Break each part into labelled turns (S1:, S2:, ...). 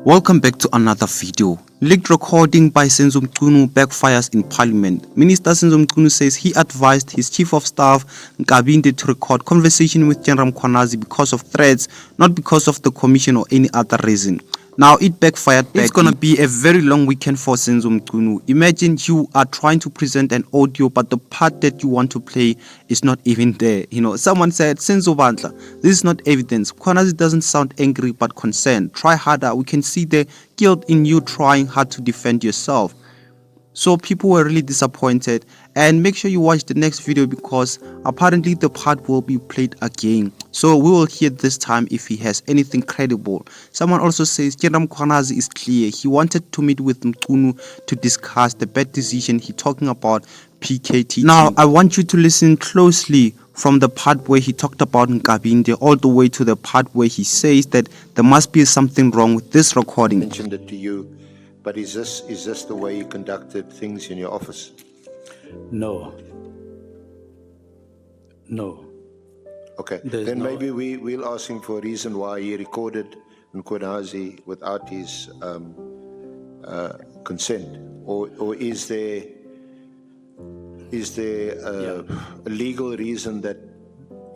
S1: Welcome back to another video. Leaked recording by SENZO backfires in Parliament. Minister SENZO says he advised his Chief of Staff Nkabinde to record conversation with General MKHWANAZI because of threats, not because of the commission or any other reason. Now it backfired. It's gonna be a very long weekend for SENZO. Imagine you are trying to present an audio, but the part that you want to play is not even there. Someone said, SENZO Bandla, this is not evidence. MKHWANAZI doesn't sound angry but concerned. Try harder. We can see the guilt in you trying hard to defend yourself. So people were really disappointed, and make sure you watch the next video because apparently the part will be played again. So we will hear this time if he has anything credible. Someone also says General MKHWANAZI is clear. He wanted to meet with MCHUNU to discuss the bad decision he talking about PKT. Now I want you to listen closely from the part where he talked about Nkabinde all the way to the part where he says that there must be something wrong with this recording.
S2: I mentioned it to you. But is this the way you conducted things in your office?
S3: No.
S2: Okay, then maybe we'll ask him for a reason why he recorded MKHWANAZI without his consent, or is there a legal reason that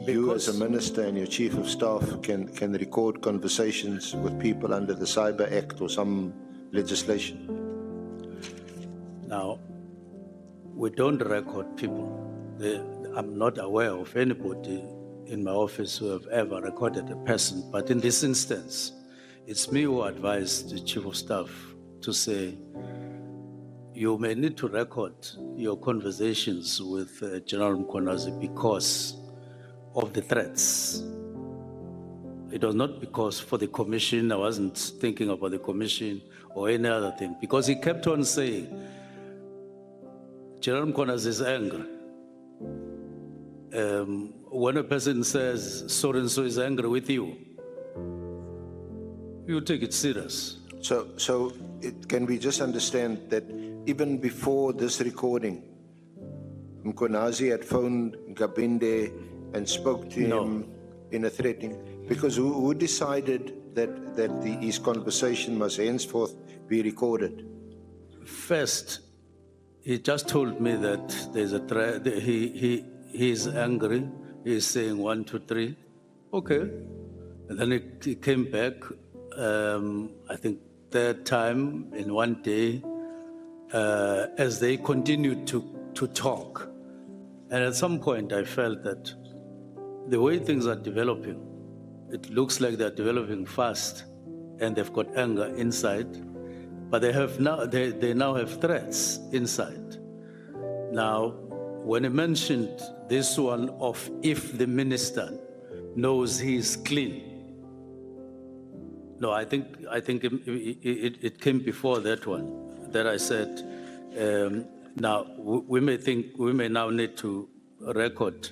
S2: you as a minister and your chief of staff can record conversations with people under the Cyber Act or some legislation?
S3: Now, we don't record people. I'm not aware of anybody in my office who have ever recorded a person, but in this instance, it's me who advised the Chief of Staff to say, you may need to record your conversations with General MKHWANAZI because of the threats. It was not because for the commission. I wasn't thinking about the commission or any other thing, because he kept on saying, General MKHWANAZI is angry. When a person says, so-and-so is angry with you, you take it serious.
S2: So can we just understand that even before this recording, MKHWANAZI had phoned Nkabinde and spoke to him in a threatening? Because who decided that his conversation must henceforth be recorded?
S3: First, he just told me that there's a threat. He's angry. He's saying 1, 2, 3. Okay. And then he came back, I think third time in one day, as they continued to talk. And at some point I felt that the way things are developing, it looks like they're developing fast and they've got anger inside, but they now have threats inside. Now, when he mentioned this one of if the minister knows he's clean, no, I think it came before that one that I said, now we may now need to record.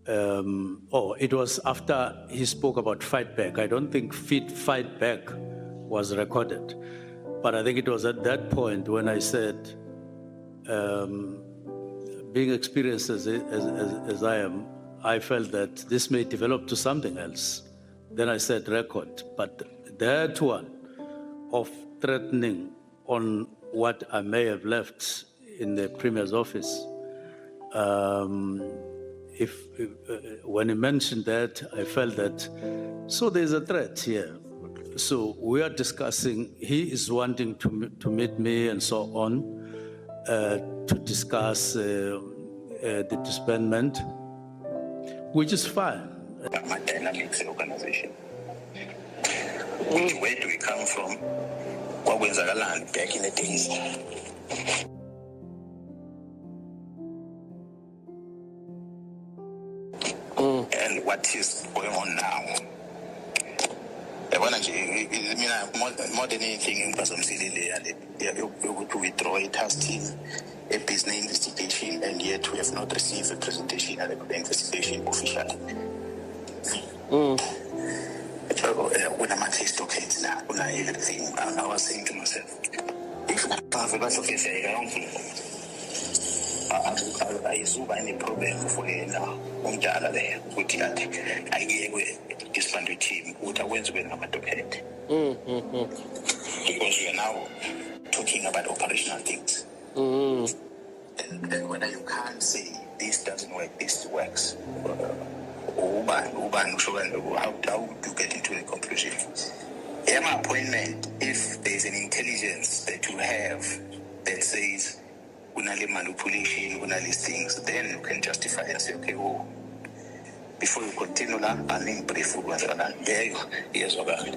S3: It was after he spoke about fight back. I don't think fight back was recorded, but I think it was at that point when I said, being experienced as I am, I felt that this may develop to something else. Then I said record, but that one of threatening on what I may have left in the Premier's office, when he mentioned that, I felt that, so there's a threat here. So we are discussing, he is wanting to meet me and so on, to discuss the disbandment, which is fine.
S4: My dynamics organization. Where do we come from? What was our land back in the days? And what is going on now? More than anything, in to withdraw a task team, a business investigation, and yet we have not received a presentation and the investigation officially. When I'm at least okay now, when I everything, I was saying to myself, if I have a lot of I any problem for now. There, with that, I gave this team, what I went with my because we are now talking about operational things. And whether you can't say this doesn't work, this works. How do you get into the conclusion? In my appointment, if there's an intelligence that you have that says unali manipulation, unali things, then you can justify and say, okay, oh, before you continue now, I need brief there you yes, okay.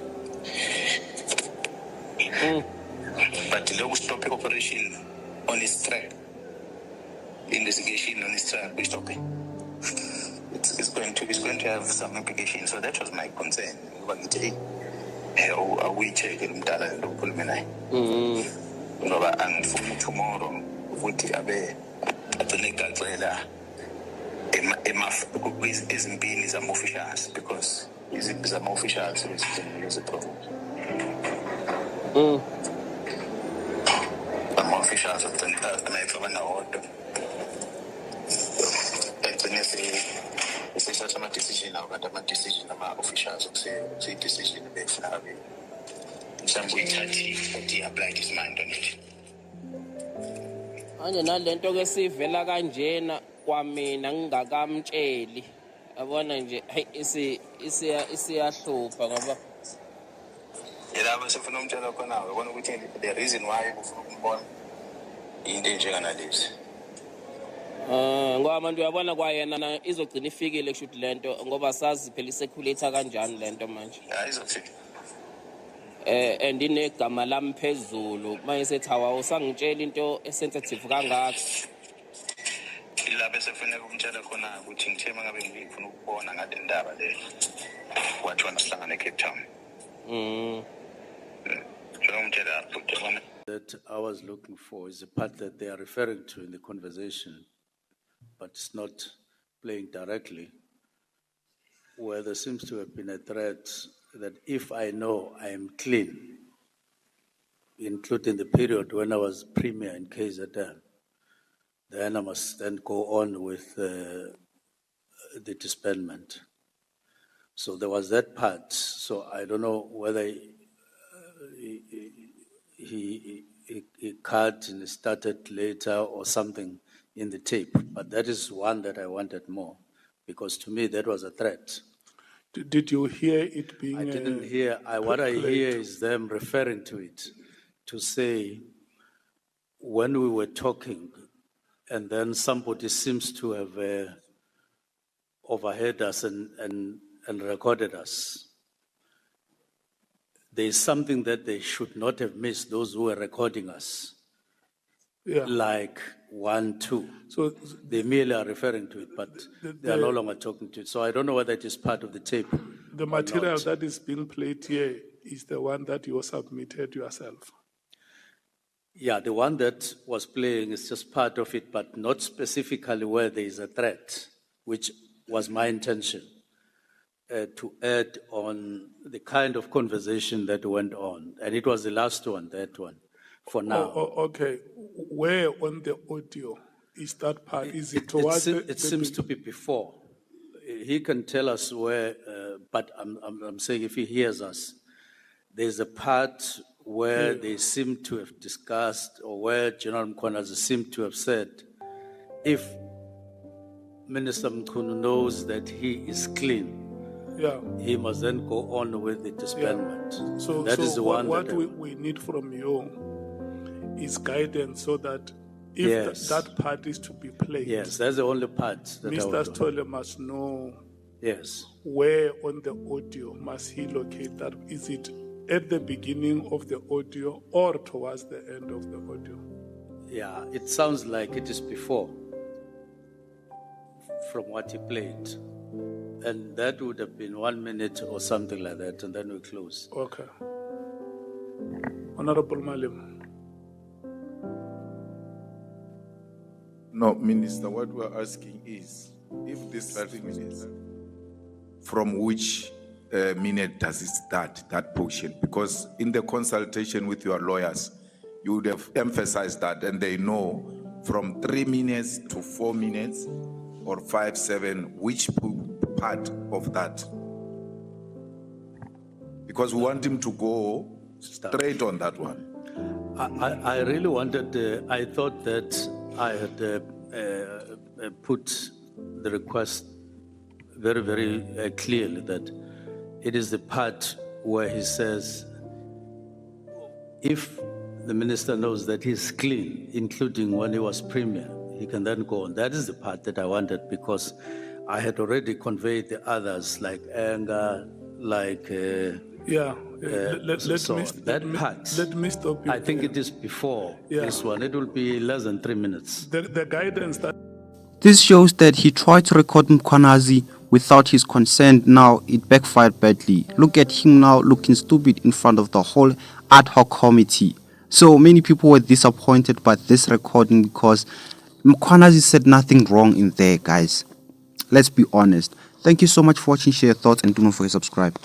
S4: But the local stop operation on its track, investigation on its track, we stop it. It's going to have some implications. So that was my concern. Are we checking Mdala and Pulmina? And for tomorrow, would abe at the legal trailer isn't being is officials because is officials so it's a problem. Officials of the night order. It's such a decision now, but a decision about officials of say decision based on some way to apply his mind on it.
S5: Anje nalento ke sivela kanjena kwamina ngingakamtsheli yabona nje hey isiyahlupha ngoba
S4: yilabo sifuna umtshela khona ubona ukuthi the reason why ufuna ukumbona into enjengana lezi
S5: ngoba abantu uyabona kwayena izogcina ifikile kushuthi lento ngoba sazi phela iseculator kanjani lento manje
S4: izofika
S5: and inegama lami phezulu manje sethi awusangitshela into esensitive kangaka
S4: ilapho sefanele ukumtshela khona ukuthi ngithema ngabe ngifuna ukubona ngale ndaba le wathi wena sihlangana eCape Town
S3: that I was looking for is the part that they are referring to in the conversation, but it's not playing directly, where there seems to have been a threat that if I know I am clean, including the period when I was premier in KZN, then I must then go on with the disbandment. So there was that part. So I don't know whether he cut and started later or something in the tape, but that is one that I wanted more, because to me that was a threat.
S6: Did you hear it being?
S3: I didn't hear. What I hear is them referring to it, to say when we were talking, and then somebody seems to have overheard us and recorded us. There is something that they should not have missed, those who were recording us.
S6: Yeah.
S3: Like 1, 2.
S6: So
S3: they merely are referring to it, but they are no longer talking to it. So I don't know whether it is part of the tape.
S6: The material that is being played here is the one that you submitted yourself.
S3: Yeah, the one that was playing is just part of it, but not specifically where there is a threat, which was my intention. To add on the kind of conversation that went on. And it was the last one, that one, for now.
S6: Okay. Where on the audio is that part? Is it towards
S3: it seems to be before. He can tell us where, but I'm saying if he hears us, there's a part where they seem to have discussed, or where General MKHWANAZI seemed to have said, if Minister MCHUNU knows that he is clean, he must then go on with the disbandment.
S6: Yeah. So
S3: that is the one.
S6: What we need from you is guidance, so that if that part is to be played,
S3: yes, that's the only part that
S6: Mr. Stolle must know.
S3: Yes.
S6: Where on the audio must he locate that? Is it at the beginning of the audio or towards the end of the audio?
S3: Yeah, it sounds like it is before, from what he played. And that would have been 1 minute or something like that, and then we close.
S6: Okay. Honorable Malim.
S7: No, Minister, what we're asking is, if this 30 minutes, from which minute does it start, that portion? Because in the consultation with your lawyers, you would have emphasized that, and they know from 3 minutes to 4 minutes or 5, 7, which part of that? Because we want him to go straight on that one.
S3: I really wanted, I thought that I had put the request very, very clearly that it is the part where he says, if the minister knows that he's clean, including when he was premier, he can then go on. That is the part that I wanted, because I had already conveyed the others, like anger, like
S6: Let
S3: so
S6: me stop you.
S3: I think it is before this one. It will be less than 3 minutes.
S6: The guidance that
S1: This shows that he tried to record MKHWANAZI without his consent. Now it backfired badly. Look at him now looking stupid in front of the whole ad hoc committee. So many people were disappointed by this recording because MKHWANAZI said nothing wrong in there, guys. Let's be honest. Thank you so much for watching. Share your thoughts and do not forget to subscribe.